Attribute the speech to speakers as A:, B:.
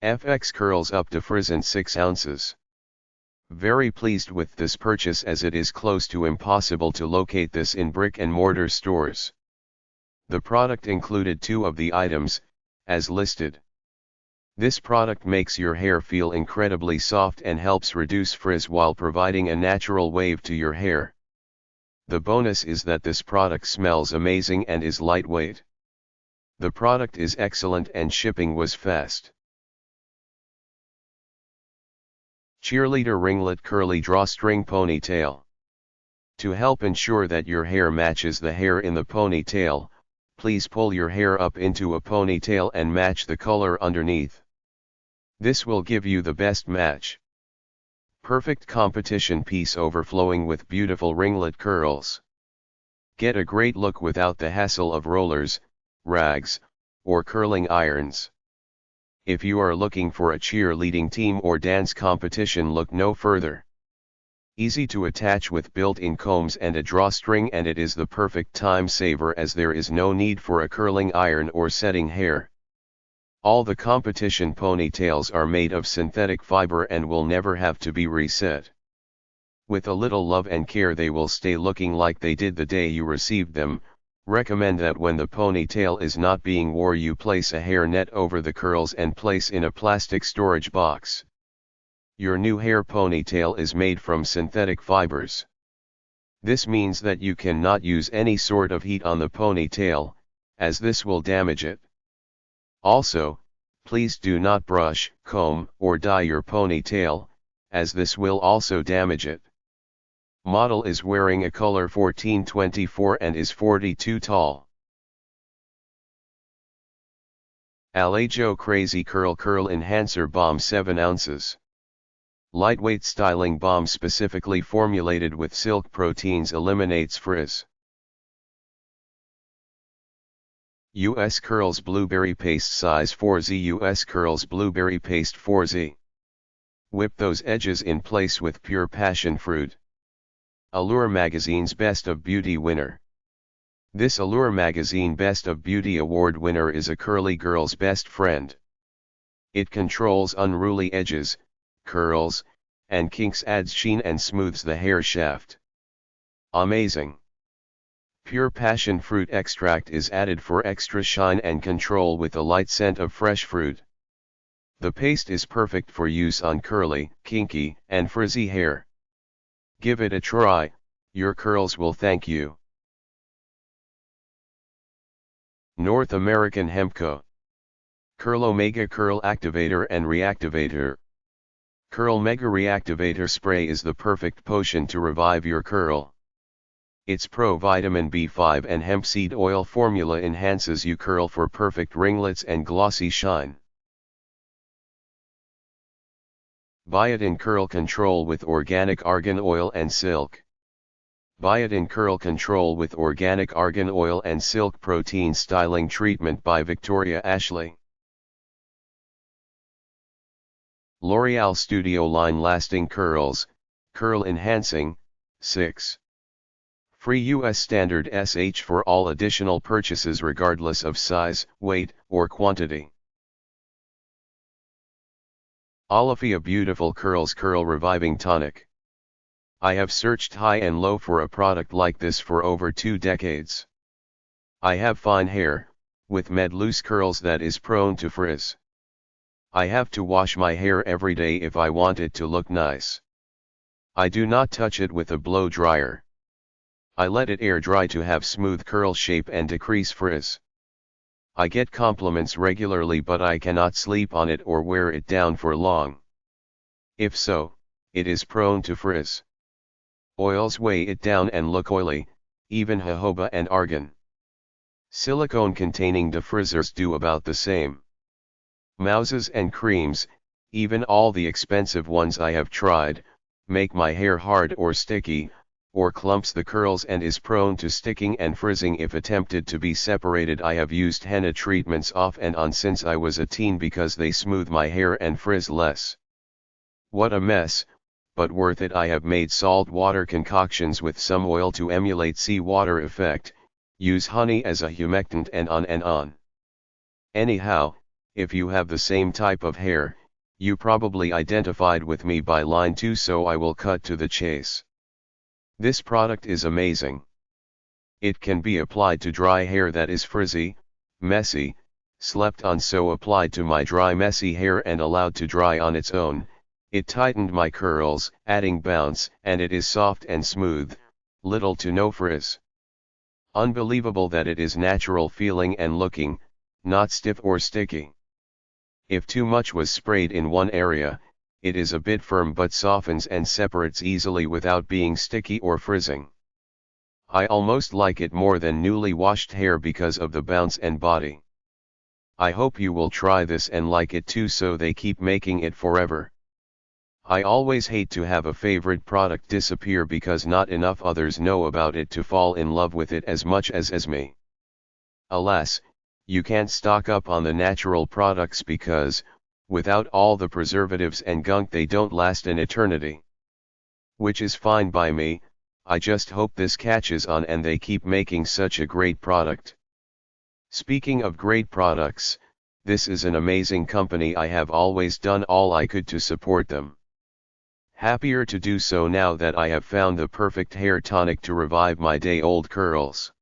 A: FX Curls Up Defrizzant 6 ounces. Very pleased with this purchase as it is close to impossible to locate this in brick and mortar stores. The product included 2 of the items, as listed. This product makes your hair feel incredibly soft and helps reduce frizz while providing a natural wave to your hair. The bonus is that this product smells amazing and is lightweight. The product is excellent and shipping was fast. Cheerleader Ringlet Curly Drawstring Ponytail. To help ensure that your hair matches the hair in the ponytail, please pull your hair up into a ponytail and match the color underneath. This will give you the best match. Perfect competition piece overflowing with beautiful ringlet curls. Get a great look without the hassle of rollers, rags, or curling irons. If you are looking for a cheerleading team or dance competition, look no further. Easy to attach with built-in combs and a drawstring, and it is the perfect time saver as there is no need for a curling iron or setting hair. All the competition ponytails are made of synthetic fiber and will never have to be reset. With a little love and care they will stay looking like they did the day you received them. Recommend that when the ponytail is not being worn you place a hair net over the curls and place in a plastic storage box. Your new hair ponytail is made from synthetic fibers. This means that you cannot use any sort of heat on the ponytail, as this will damage it. Also, please do not brush, comb, or dye your ponytail, as this will also damage it. Model is wearing a color 1424 and is 42 tall. Alejo Crazy Curl Enhancer Balm 7 ounces. Lightweight styling balm specifically formulated with silk proteins eliminates frizz. US Curls Blueberry Paste Size 4Z. US Curls Blueberry Paste 4Z. Whip those edges in place with pure passion fruit. Allure Magazine's Best of Beauty winner. This Allure Magazine Best of Beauty Award winner is a curly girl's best friend. It controls unruly edges, curls, and kinks, adds sheen and smooths the hair shaft. Amazing! Pure passion fruit extract is added for extra shine and control with a light scent of fresh fruit. The paste is perfect for use on curly, kinky, and frizzy hair. Give it a try, your curls will thank you. North American Hemp Co. Curl Omega Curl Activator and Reactivator. Curl Mega Reactivator Spray is the perfect potion to revive your curl. Its pro-vitamin B5 and hemp seed oil formula enhances your curl for perfect ringlets and glossy shine. Biotin Curl Control with organic argan oil and silk. Biotin Curl Control with organic argan oil and silk protein styling treatment by Victoria Ashley. L'Oreal Studio Line Lasting Curls, Curl Enhancing, 6. Free US Standard SH for all additional purchases regardless of size, weight, or quantity. Olafia Beautiful Curls Curl Reviving Tonic. I have searched high and low for a product like this for over 2 decades. I have fine hair, with loose curls that is prone to frizz. I have to wash my hair every day if I want it to look nice. I do not touch it with a blow dryer. I let it air dry to have smooth curl shape and decrease frizz. I get compliments regularly, but I cannot sleep on it or wear it down for long. If so, it is prone to frizz. Oils weigh it down and look oily, even jojoba and argan. Silicone containing defrizzers do about the same. Mousses and creams, even all the expensive ones I have tried, make my hair hard or sticky, or clumps the curls and is prone to sticking and frizzing if attempted to be separated. I have used henna treatments off and on since I was a teen because they smooth my hair and frizz less. What a mess, but worth it. I have made salt water concoctions with some oil to emulate seawater effect, use honey as a humectant and on and on. Anyhow, if you have the same type of hair, you probably identified with me by line 2, so I will cut to the chase. This product is amazing. It can be applied to dry hair that is frizzy, messy, slept on, so applied to my dry messy hair and allowed to dry on its own. It tightened my curls, adding bounce, and it is soft and smooth, little to no frizz. Unbelievable that it is natural feeling and looking, not stiff or sticky. If too much was sprayed in one area, it is a bit firm but softens and separates easily without being sticky or frizzing. I almost like it more than newly washed hair because of the bounce and body. I hope you will try this and like it too, so they keep making it forever. I always hate to have a favorite product disappear because not enough others know about it to fall in love with it as much as me. Alas, you can't stock up on the natural products because, without all the preservatives and gunk, they don't last an eternity. Which is fine by me. I just hope this catches on and they keep making such a great product. Speaking of great products, this is an amazing company. I have always done all I could to support them. Happier to do so now that I have found the perfect hair tonic to revive my day-old curls.